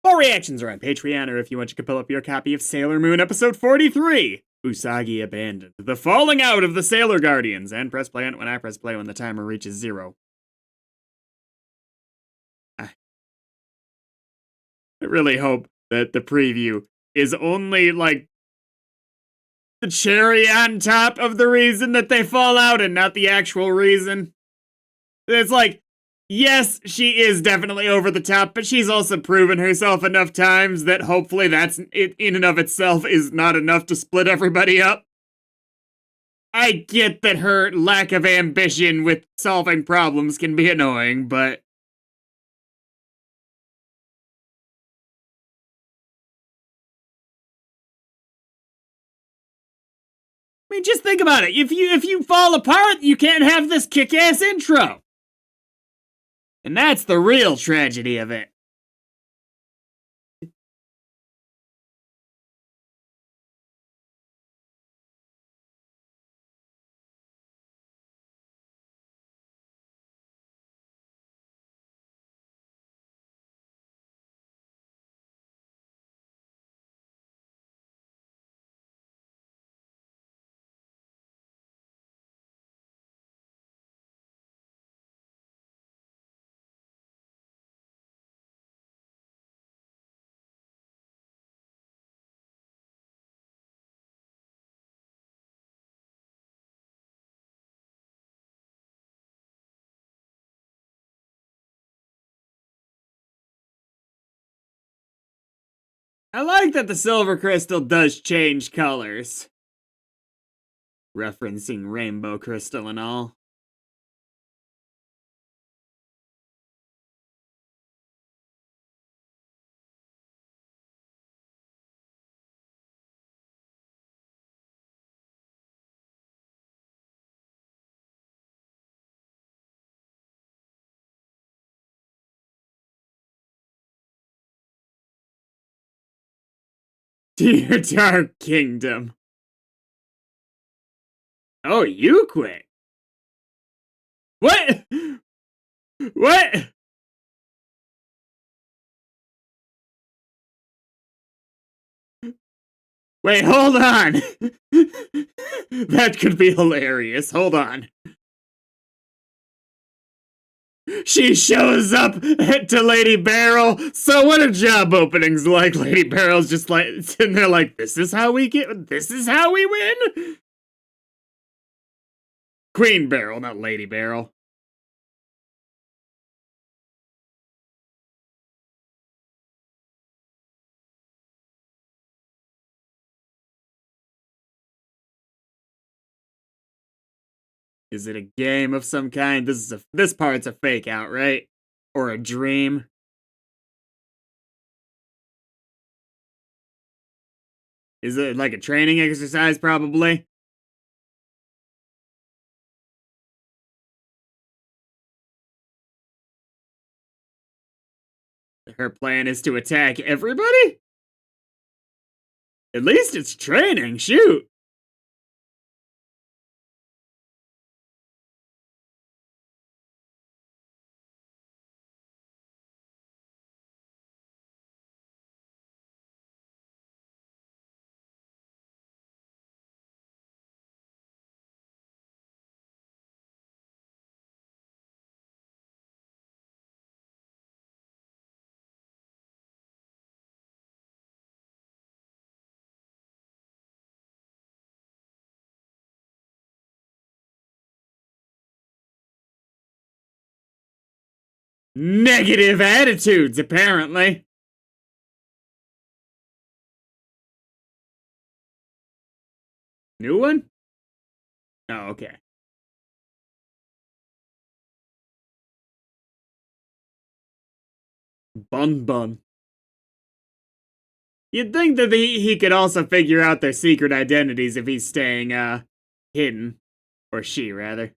All reactions are on Patreon, or if you want, you can pull up your copy of Sailor Moon episode 43, Usagi Abandoned, the falling out of the Sailor Guardians, and press play on it when I press play when the timer reaches 0. I really hope that the preview is only, like, the cherry on top of the reason that they fall out and not the actual reason. It's like, yes, she is definitely over the top, but she's also proven herself enough times that hopefully that's in and of itself is not enough to split everybody up. I get that her lack of ambition with solving problems can be annoying, but I mean, just think about it. If you fall apart, you can't have this kick-ass intro. And that's the real tragedy of it. I like that the silver crystal does change colors. Referencing rainbow crystal and all. Dear Dark Kingdom. Oh, you quit. What? What? Wait, hold on. That could be hilarious. Hold on. She shows up to Lady Barrel. So what are job openings like? Lady Barrel's just like sitting there like, this is how we win? Queen Barrel, not Lady Barrel. Is it a game of some kind? This part's a fake out, right? Or a dream? Is it like a training exercise, probably? Her plan is to attack everybody? At least it's training, shoot! Negative attitudes, apparently. New one? Oh, okay. Bun bun. You'd think that he could also figure out their secret identities if he's staying, hidden. Or she, rather.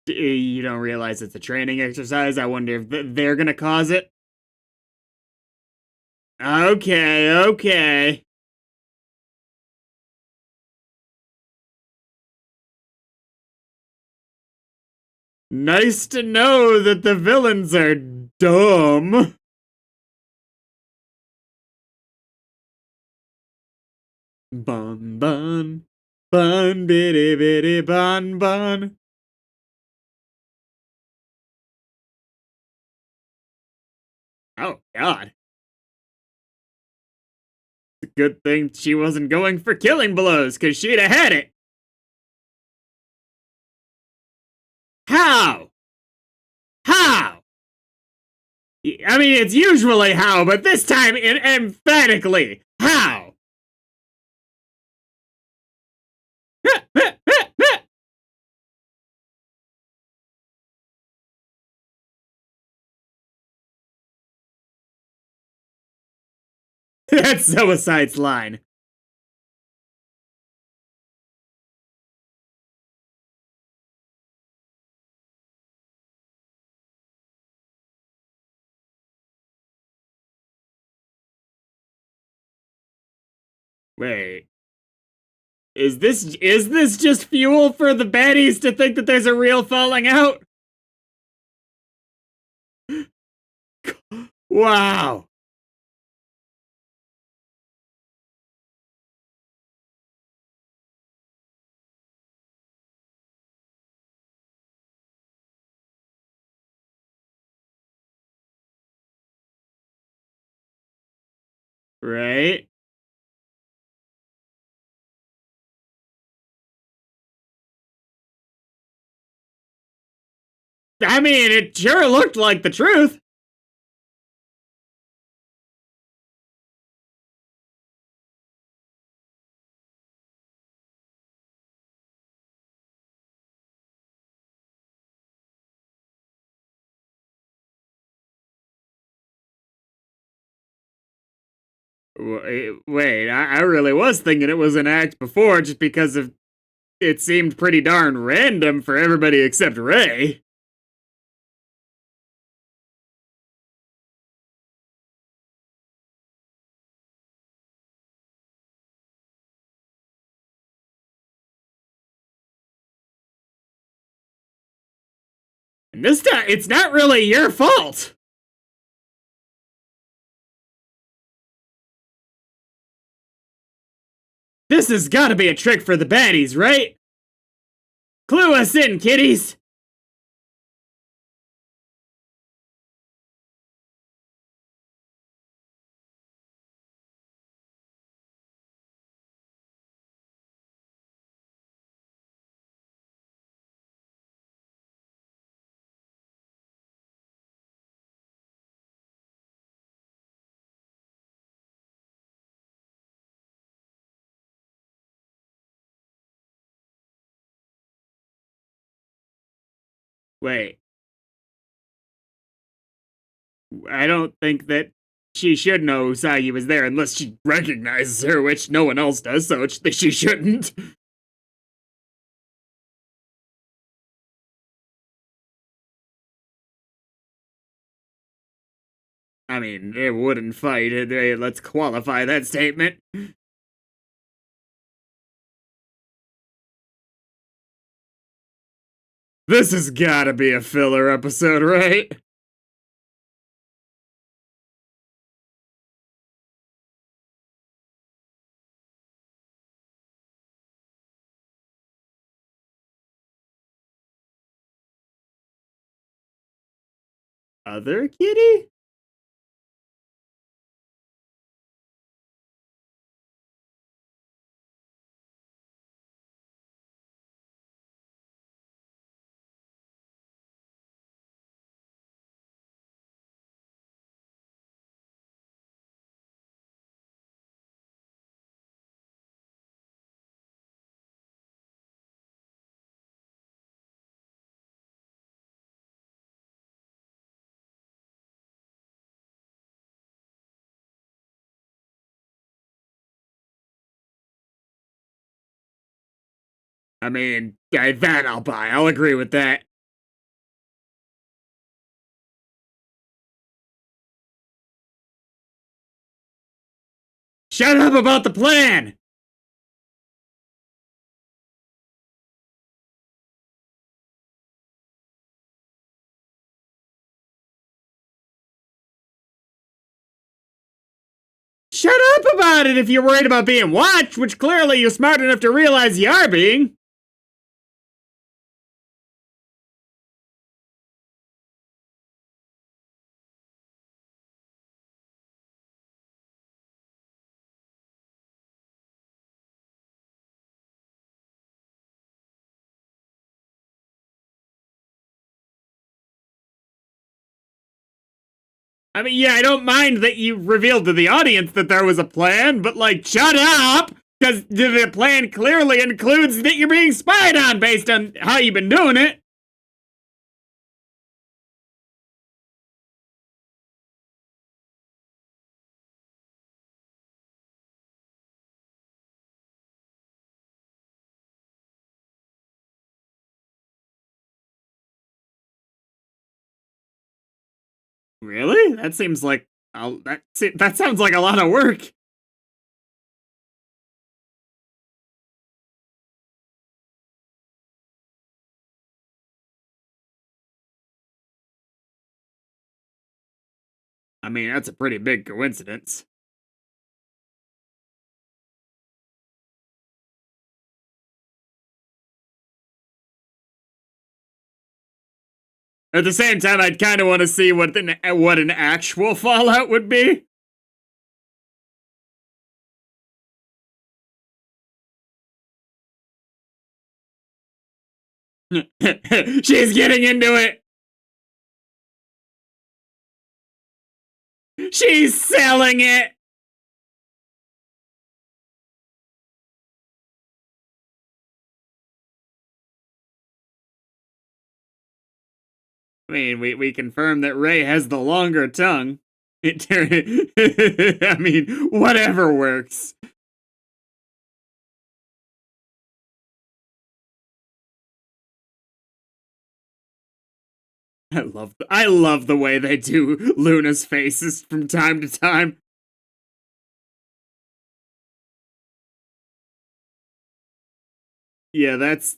You don't realize it's a training exercise? I wonder if they're gonna cause it? Okay, okay. Nice to know that the villains are dumb. Bun bun. Bun bitty bitty bun bun. Oh, God. It's a good thing she wasn't going for killing blows, because she'd have had it. How? How? I mean, it's usually how, but this time, emphatically, how? That's Suicide's line. Wait. Is this just fuel for the baddies to think that there's a real falling out? Wow. Right? I mean, it sure looked like the truth. Wait, I really was thinking it was an act before just because of it seemed pretty darn random for everybody except Ray. And this time, it's not really your fault. This has gotta be a trick for the baddies, right? Clue us in, kiddies! Wait, I don't think that she should know Usagi was there unless she recognizes her, which no one else does, so she shouldn't. I mean, it wouldn't fight. Let's qualify that statement. This has gotta be a filler episode, right? Other kitty? I mean, that I'll buy. I'll agree with that. Shut up about the plan! Shut up about it if you're worried about being watched, which clearly you're smart enough to realize you are being. I mean, yeah, I don't mind that you revealed to the audience that there was a plan, but like, shut up! Because the plan clearly includes that you're being spied on based on how you've been doing it. Really? That seems like that sounds like a lot of work. I mean, that's a pretty big coincidence. At the same time, I'd kind of want to see what an actual Fallout would be. She's getting into it. She's selling it. I mean, we confirmed that Ray has the longer tongue. I mean, whatever works. I love the way they do Luna's faces from time to time. Yeah, that's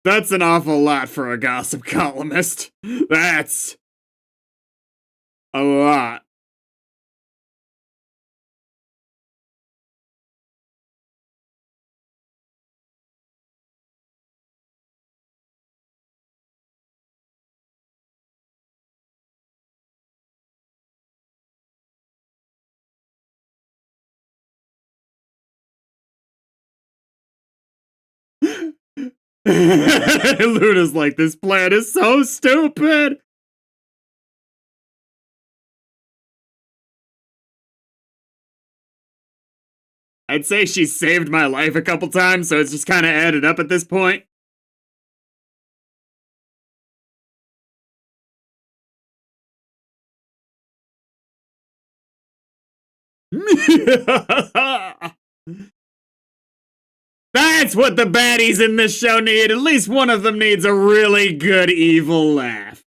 an awful lot for a gossip columnist. That's a lot. Luna's like, this plan is so stupid. I'd say she saved my life a couple times, so it's just kind of added up at this point. That's what the baddies in this show need. At least one of them needs a really good evil laugh.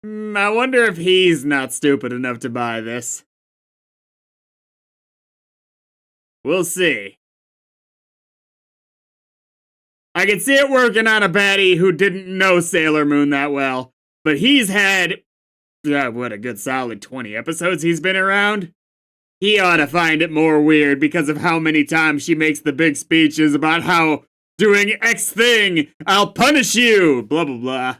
I wonder if he's not stupid enough to buy this. We'll see. I can see it working on a baddie who didn't know Sailor Moon that well, but he's had, what, a good solid 20 episodes he's been around? He ought to find it more weird because of how many times she makes the big speeches about how doing X thing, I'll punish you, blah blah blah.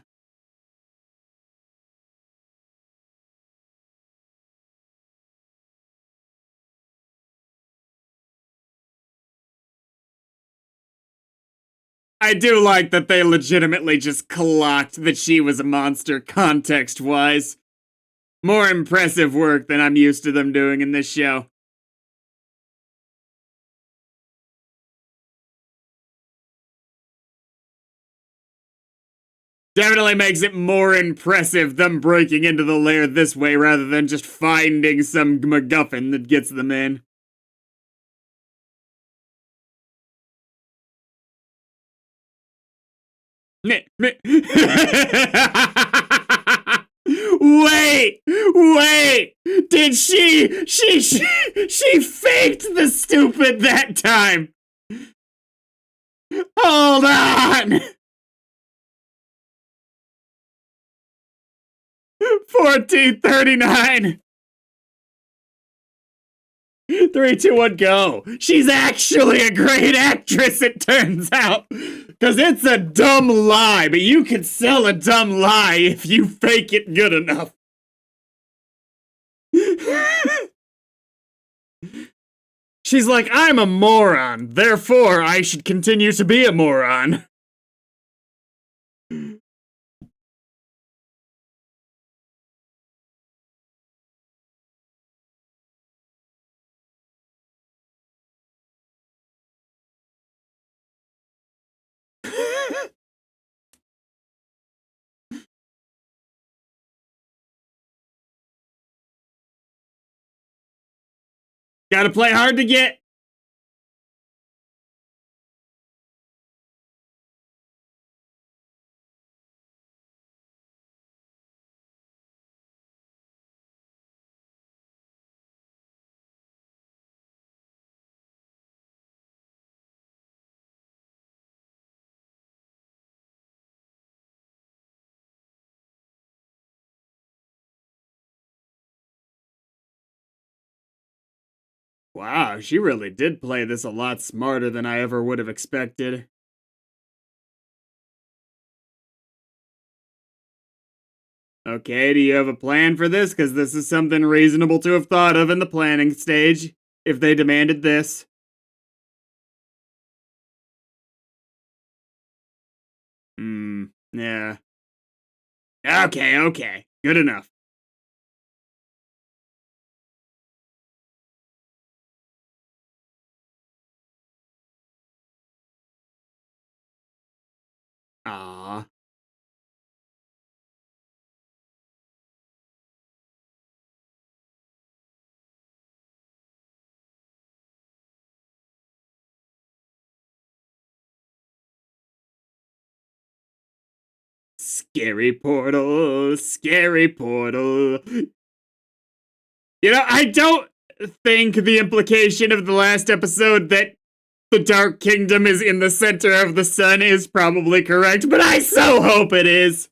I do like that they legitimately just clocked that she was a monster context-wise. More impressive work than I'm used to them doing in this show. Definitely makes it more impressive them breaking into the lair this way rather than just finding some MacGuffin that gets them in. Wait! Did she faked the stupid that time? Hold on! 1439! 3, 2, 1, go. She's actually a great actress, it turns out. Because it's a dumb lie, but you can sell a dumb lie if you fake it good enough. She's like, I'm a moron, therefore I should continue to be a moron. Gotta play hard to get. Wow, she really did play this a lot smarter than I ever would have expected. Okay, do you have a plan for this? Because this is something reasonable to have thought of in the planning stage, if they demanded this. Yeah. Okay. Good enough. Ah. Scary portal, scary portal. You know, I don't think the implication of the last episode that the Dark Kingdom is in the center of the sun is probably correct, but I so hope it is.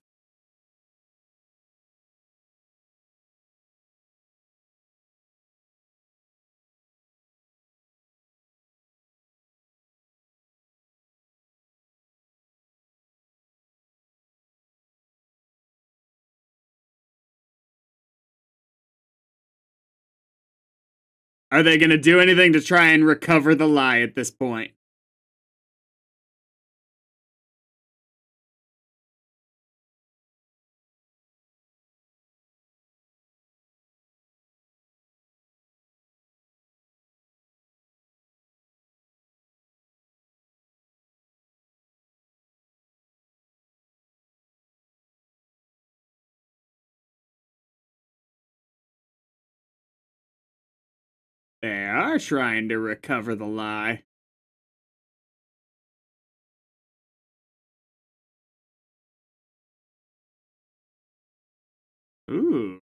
Are they gonna do anything to try and recover the lie at this point? They are trying to recover the lie. Ooh.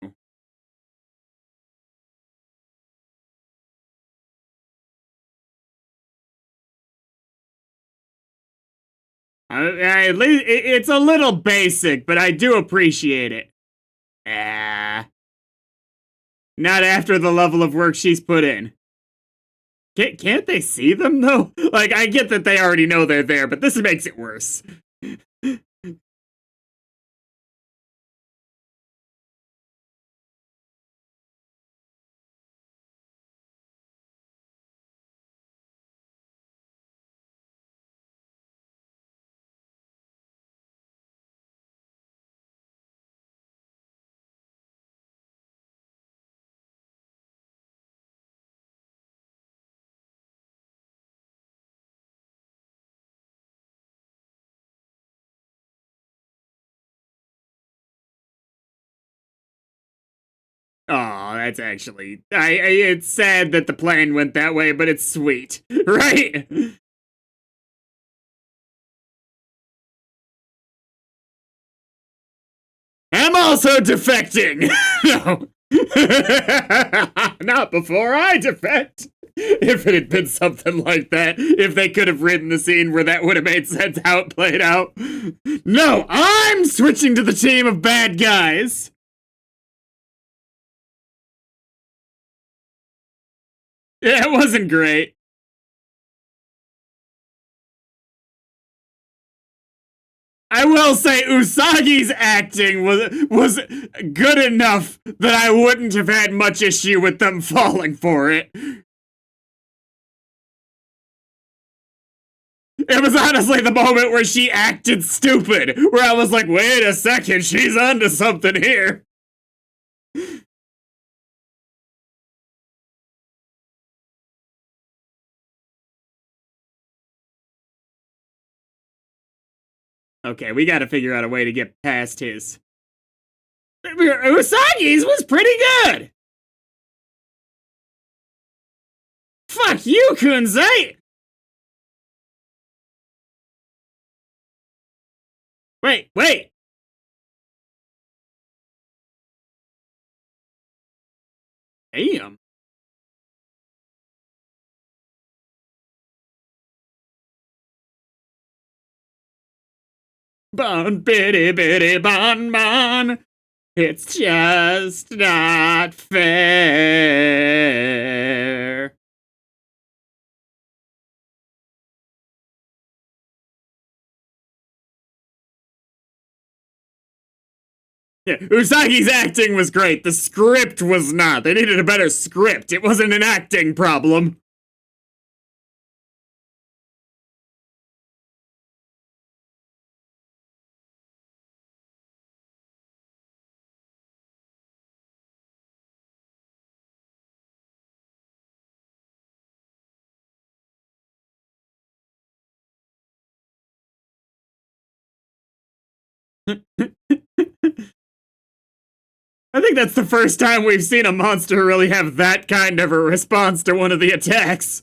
At least it's a little basic, but I do appreciate it. Ah. Not after the level of work she's put in. Can't they see them, though? Like, I get that they already know they're there, but this makes it worse. Oh, that's actually. It's sad that the plan went that way, but it's sweet, right? I'm also defecting! No. Not before I defect! If it had been something like that, if they could have written the scene where that would have made sense how it played out. No, I'm switching to the team of bad guys! Yeah, it wasn't great. I will say Usagi's acting was good enough that I wouldn't have had much issue with them falling for it. It was honestly the moment where she acted stupid, where I was like, wait a second, she's onto something here. Okay, we gotta figure out a way to get past his. Usagi's was pretty good! Fuck you, Kunzai! Wait! Damn. Bon bitty bitty bon bon. It's just not fair. Yeah, Usagi's acting was great. The script was not. They needed a better script. It wasn't an acting problem. I think that's the first time we've seen a monster really have that kind of a response to one of the attacks.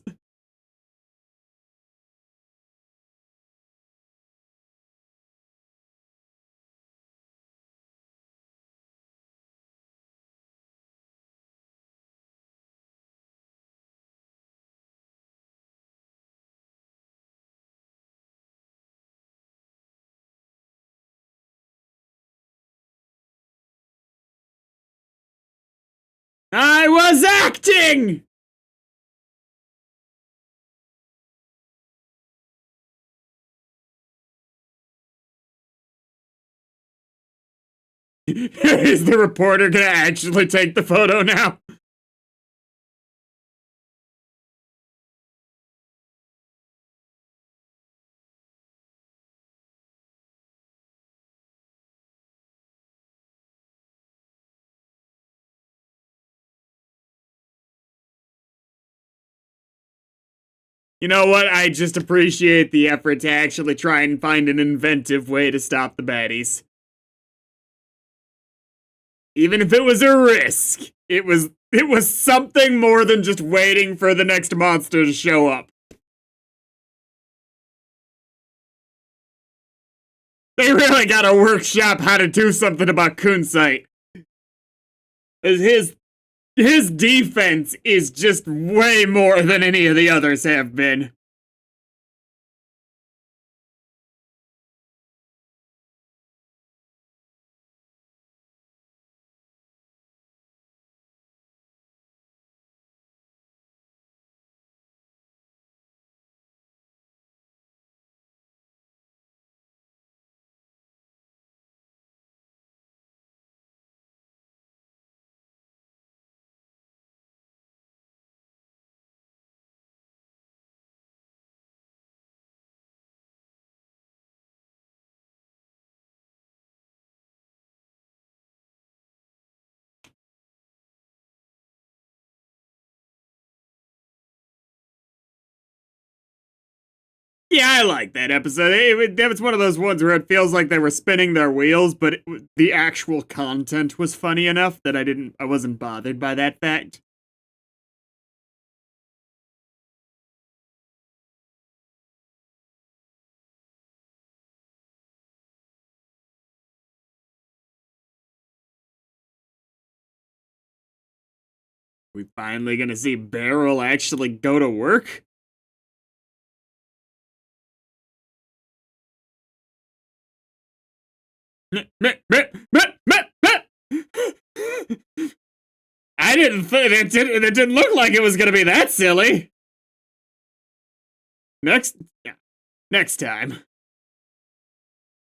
I was acting! Is the reporter gonna actually take the photo now? You know what? I just appreciate the effort to actually try and find an inventive way to stop the baddies. Even if it was a risk, it was something more than just waiting for the next monster to show up. They really gotta workshop how to do something about Kunsight. His defense is just way more than any of the others have been. Yeah, I like that episode. That was one of those ones where it feels like they were spinning their wheels, but the actual content was funny enough that I wasn't bothered by that fact. We finally gonna see Beryl actually go to work? I didn't think it didn't look like it was gonna be that silly. Next, yeah, next time.